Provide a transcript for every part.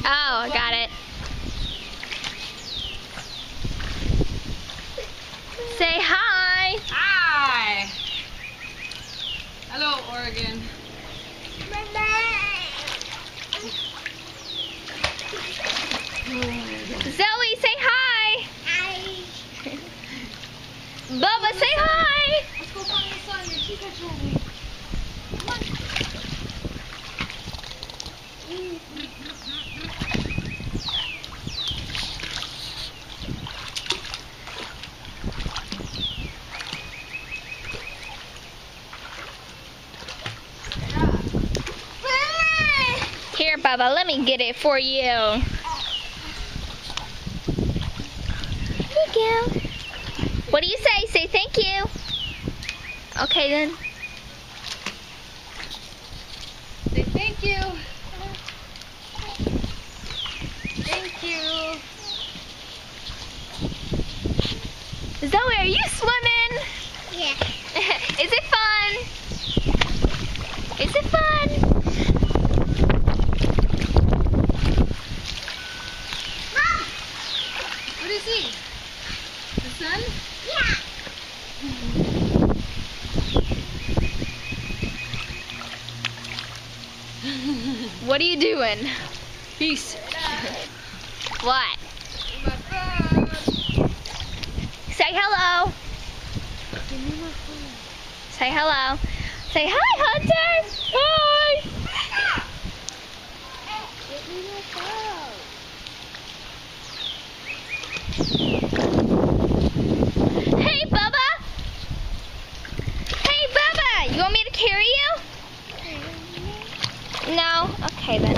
Oh, got it. Say hi. Hi. Hello, Oregon. Zoe, say hi. Bubba, say hi. Let's go find your son. Your teeth are chewing. Here, Bubba, let me get it for you. Thank you. What do you say? Say thank you. Okay, then. Say thank you. Thank you. Zoe, are you swimming? Yeah. Is it fun? Is it fun? Mom. What is he? The sun? Yeah. What are you doing? Peace. What? Say hello. Say hello. Say hi, Hunter. Hi. Hey, Bubba. Hey, Bubba. You want me to carry you? No? Okay, then.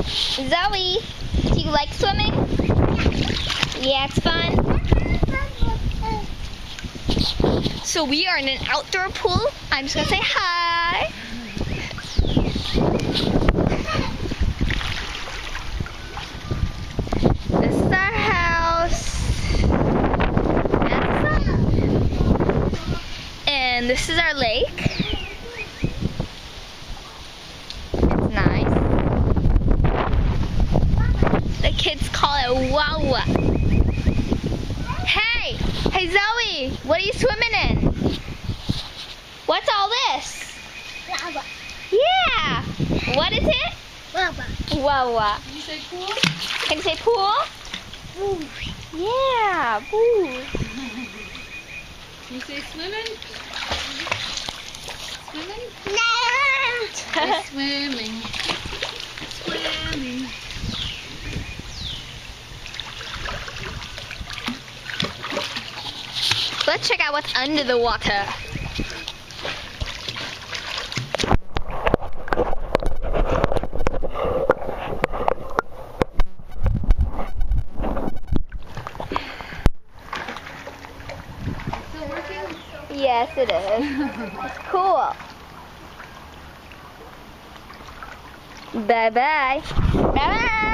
Zoe, do you like swimming? Yeah, it's fun. So we are in an outdoor pool. I'm just gonna say hi. This is our house. And this is our lake. It's nice. The kids call it Wawa. Hey! Hey Zoe! What are you swimming in? What's all this? Lava. Yeah! What is it? Lava. Wawa. Can you say cool? Can you say pool? Ooh. Yeah, pool. Can you say swimming? Swimming? No. Swimming. Swimming. Let's check out what's under the water. Still working? Yes, it is. It's cool. Bye-bye. Bye-bye.